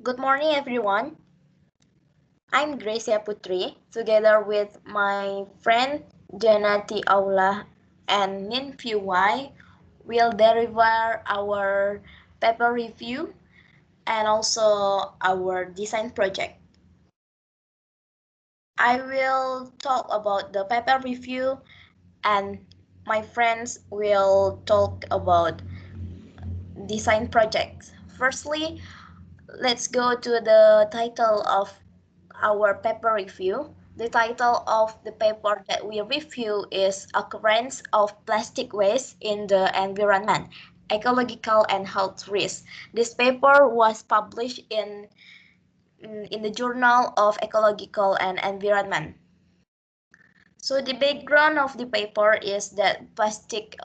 Good morning, everyone. I'm Gresia Puteri, together with my friend Jannati Aulah and Hnin Phyu Wai, will deliver our paper review and also our design project. I will talk about the paper review and my friends will talk about design projects. Firstly, let's go to the title of our paper review. The title of the paper that we review is Occurrence of Plastic Waste in the Environment, Ecological and Health Risks. This paper was published in the Journal of Ecological and Environment. So the background of the paper is that plastic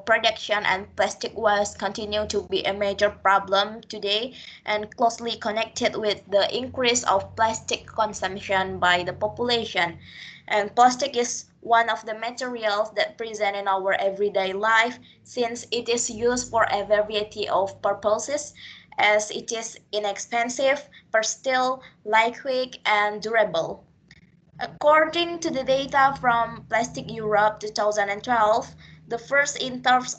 production and plastic waste continue to be a major problem today and closely connected with the increase of plastic consumption by the population. And plastic is one of the materials that present in our everyday life since it is used for a variety of purposes as it is inexpensive, versatile, lightweight, and durable. According to the data from Plastic Europe 2012, the first in terms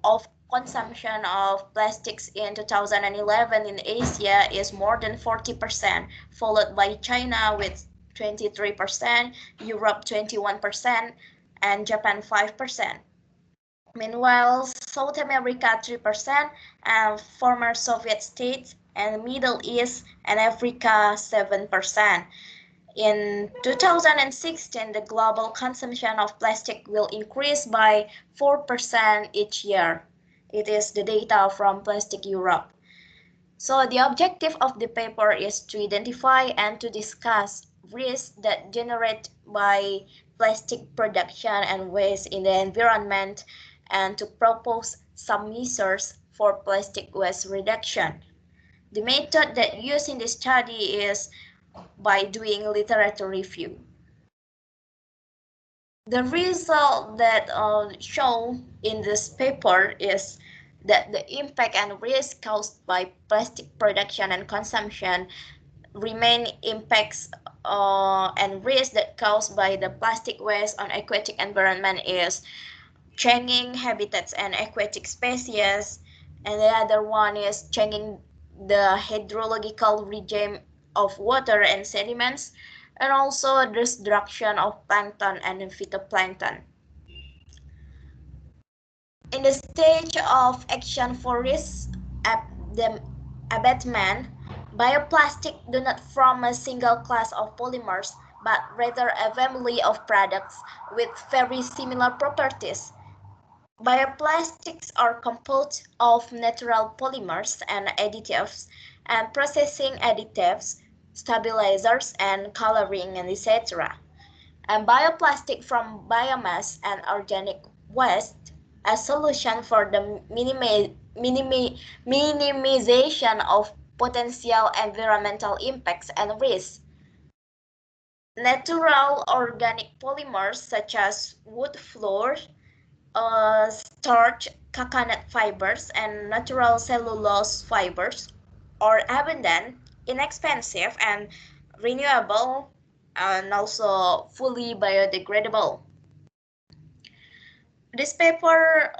of consumption of plastics in 2011 in Asia is more than 40%, followed by China with 23%, Europe 21%, and Japan 5%. Meanwhile, South America 3%, and former Soviet states and Middle East and Africa 7%. In 2016, the global consumption of plastic will increase by 4% each year. It is the data from Plastic Europe. So the objective of the paper is to identify and to discuss risks that generate by plastic production and waste in the environment and to propose some measures for plastic waste reduction. The method that used in the study is by doing literature review. The result that shown in this paper is that the impact and risk caused by plastic production and consumption remain impacts and risks that caused by the plastic waste on aquatic environment is changing habitats and aquatic species, and the other one is changing the hydrological regime of water and sediments, and also the destruction of plankton and phytoplankton. In the stage of action for risk abatement, bioplastic do not form a single class of polymers, but rather a family of products with very similar properties. Bioplastics are composed of natural polymers and additives and processing additives, stabilizers and coloring, and etc. And bioplastic from biomass and organic waste, a solution for the minimization of potential environmental impacts and risks. Natural organic polymers such as wood flour, starch, coconut fibers, and natural cellulose fibers are abundant, inexpensive, and renewable, and also fully biodegradable. This paper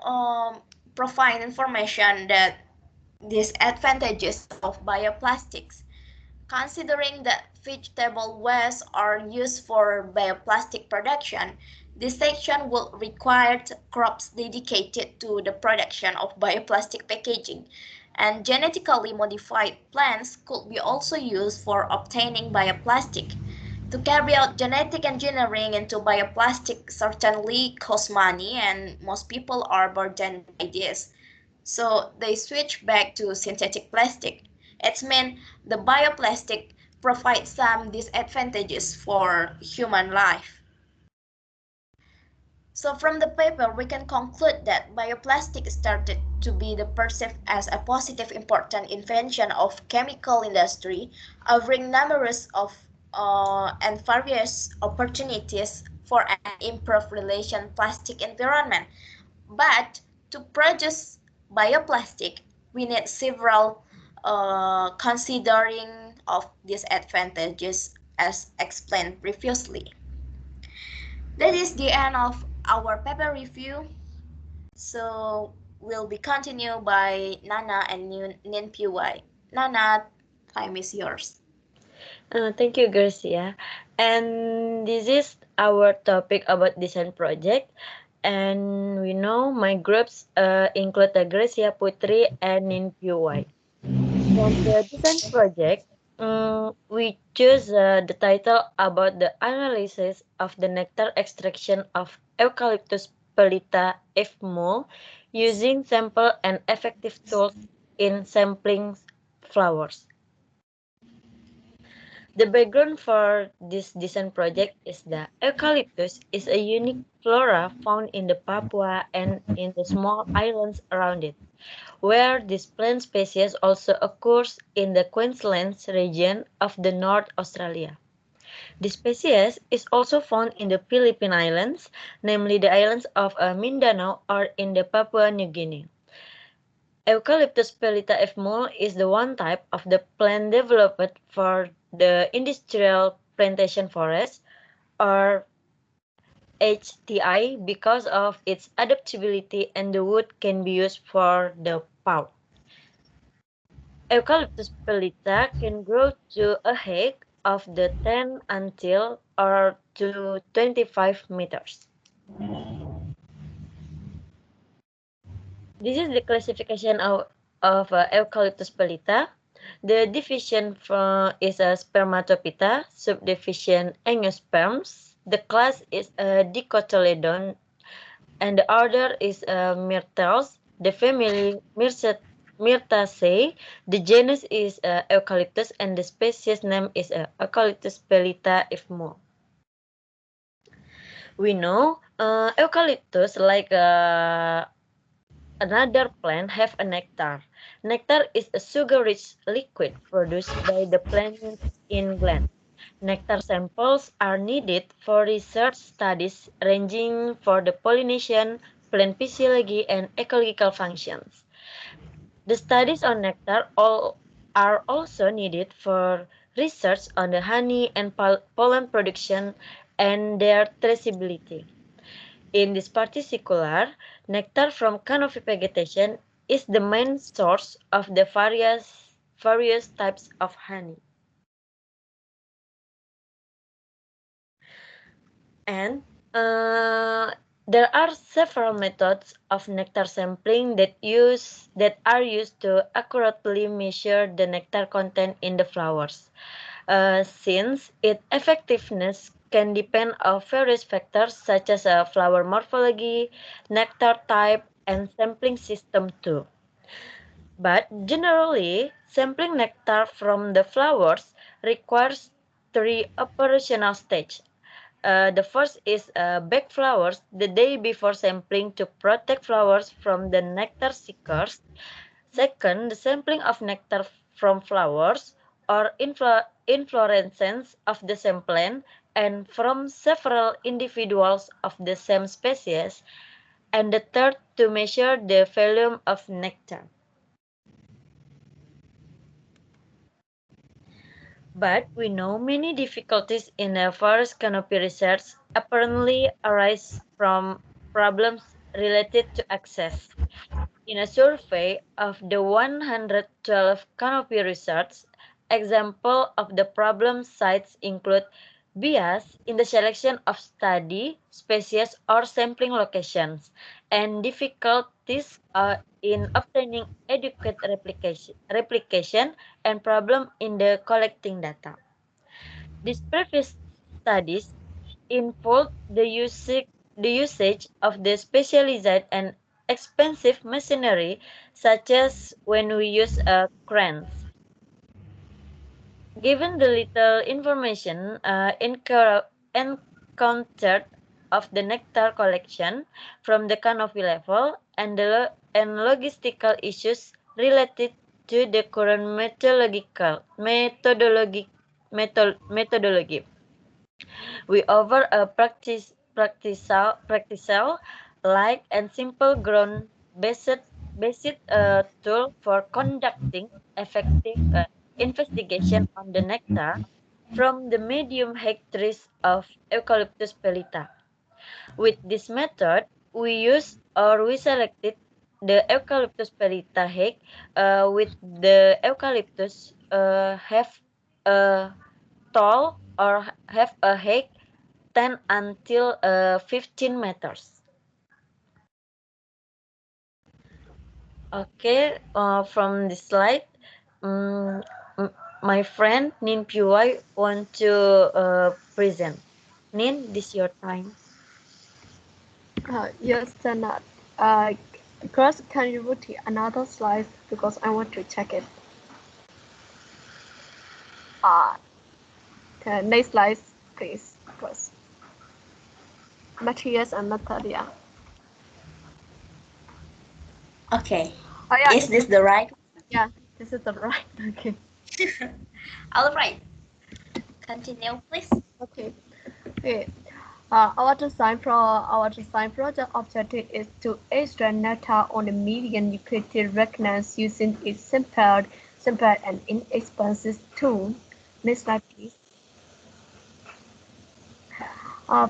provides information that these advantages of bioplastics. Considering that vegetable wastes are used for bioplastic production, this section will require crops dedicated to the production of bioplastic packaging, and genetically modified plants could be also used for obtaining bioplastic. To carry out genetic engineering into bioplastic certainly costs money, and most people are burdened by this. So they switch back to synthetic plastic. It means the bioplastic provides some disadvantages for human life. So from the paper, we can conclude that bioplastic started to be perceived as a positive important invention of chemical industry, offering numerous of and various opportunities for an improved relation plastic environment. But to produce bioplastic, we need several considering of disadvantages as explained previously. That is the end of our paper review. So will be continued by Nana and Hnin Phyu Wai. Nana, time is yours. Thank you, Gresia. And this is our topic about design project. And we know my groups include the Gresia Puteri and Hnin Phyu Wai. From the design project, we choose the title about the analysis of the nectar extraction of Eucalyptus pelita F. mole using simple and effective tools in sampling flowers. The background for this design project is that eucalyptus is a unique flora found in the Papua and in the small islands around it, where this plant species also occurs in the Queensland region of the North Australia. This species is also found in the Philippine Islands, namely the islands of Mindanao or in the Papua New Guinea. Eucalyptus pelita F. mole is the one type of the plant developed for the industrial plantation forest or HTI because of its adaptability and the wood can be used for the pulp. Eucalyptus pelita can grow to a height of the 10 until or to 25 meters. This is the classification of Eucalyptus pelita. The division is a Spermatophyta, subdivision Angiosperms. The class is a Dicotyledon, and the order is Myrtles. The family Myrtaceae. The genus is Eucalyptus, and the species name is Eucalyptus pelita F. mole. We know eucalyptus, like another plant, have a nectar. Nectar is a sugar-rich liquid produced by the plant in gland. Nectar samples are needed for research studies ranging for the pollination, plant physiology, and ecological functions. The studies on nectar are also needed for research on the honey and pollen production and their traceability. In this particular, nectar from canopy vegetation is the main source of the various types of honey. And there are several methods of nectar sampling that are used to accurately measure the nectar content in the flowers. Since its effectiveness can depend on various factors such as flower morphology, nectar type, and sampling system too. But generally, sampling nectar from the flowers requires three operational stages. The first is bake flowers the day before sampling to protect flowers from the nectar seekers. Second, the sampling of nectar from flowers or inflorescence of the same plant and from several individuals of the same species. And the third, to measure the volume of nectar. But we know many difficulties in the forest canopy research apparently arise from problems related to access. In a survey of the 112 canopy research, examples of the problem sites include bias in the selection of study, species, or sampling locations, and difficulties in obtaining adequate replication and problem in the collecting data. These previous studies involved the usage of the specialized and expensive machinery, such as when we use cranes. Given the little information encountered of the nectar collection from the canopy level and logistical issues related to the current methodology. We offer a practical, light and simple ground based tool for conducting effective investigation on the nectar from the medium height trees of Eucalyptus pelita. With this method, we selected the Eucalyptus pelita height with the eucalyptus have a tall or have a height 10 until 15 meters. Okay, from this slide, um, my friend Hnin Phyu Wai want to present. Hnin, this your time. Yes, Jannat. Uh, Girls, can you repeat another slide because I want to check it. The next slide, please. Girls. Materials and method, yeah. Okay. Oh, yeah. Is this the right? Yeah, this is the right. Okay. All right. Continue, please. Okay. Okay. Our design project objective is to extract nectar on a medium Euclidean resonance using a simple and inexpensive tool. Next slide, please.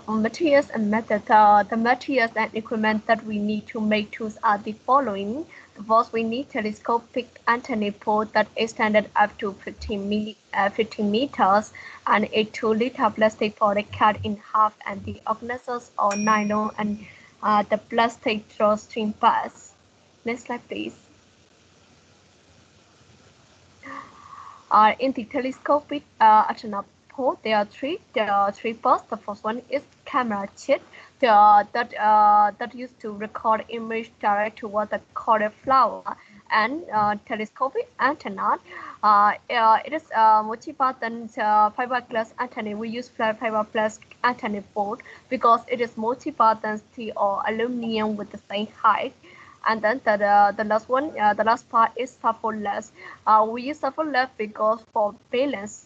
Materials and method. The materials and equipment that we need to make tools are the following. First, we need telescopic antennae pole that extended up to 15 meters and a 2-liter plastic product cut in half and the organisers or nylon and the plastic drawstring pads. Next slide, please. In the telescopic antenna pole, there are three parts. The first one is camera chip that used to record image direct toward the cauliflower, and telescopic antenna. It is multi-button fiberglass antenna. We use fiberglass antenna board because it is multi-button steel or aluminum with the same height. And then the last part is sufferless. We use sufferless because for balance,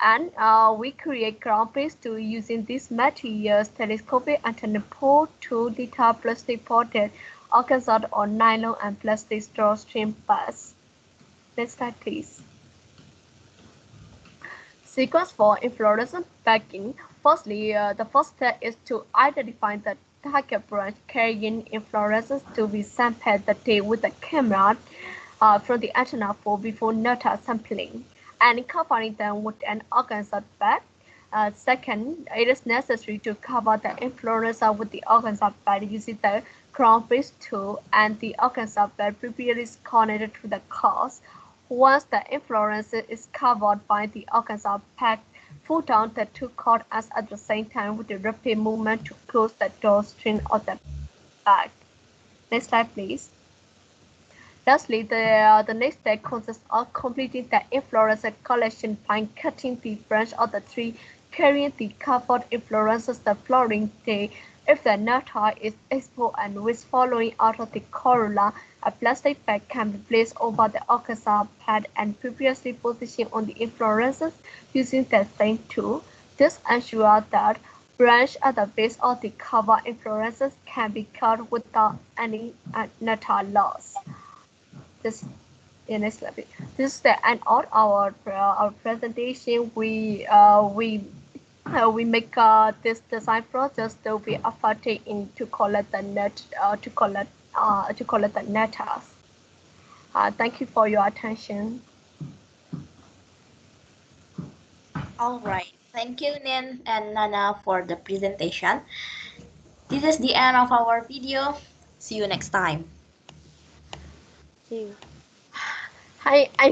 and we create ground base to using these materials: telescopic antenna pole, 2-liter plastic potted, organza or nylon and plastic drawstring pads. Next slide, please. Sequence for inflorescence packing. Firstly, the first step is to identify the target branch carrying inflorescence to be sampled the day with the camera from the antenna pole before nectar sampling and covering them with an organza bag. Second, it is necessary to cover the inflorescence with the organza bag using the crown base tool and the organza bag previously connected to the cause. Once the inflorescence is covered by the organza pack, pull down the two cords at the same time with a rapid movement to close the drawstring of the bag. Next slide, please. Lastly, the next step consists of completing the inflorescence collection by cutting the branch of the tree carrying the covered inflorescence the flowering day. If the nectar is exposed and with falling out of the corolla, a plastic bag can be placed over the organza pad and previously positioned on the inflorescence using the same tool. This ensures that branch at the base of the covered inflorescence can be cut without any nectar loss. This Next slide. This is the end of our presentation. We make this design process to be effective in to collect the nectars. Thank you for your attention. All right. Thank you, Nin and Nana, for the presentation. This is the end of our video. See you next time. See you. Hi, I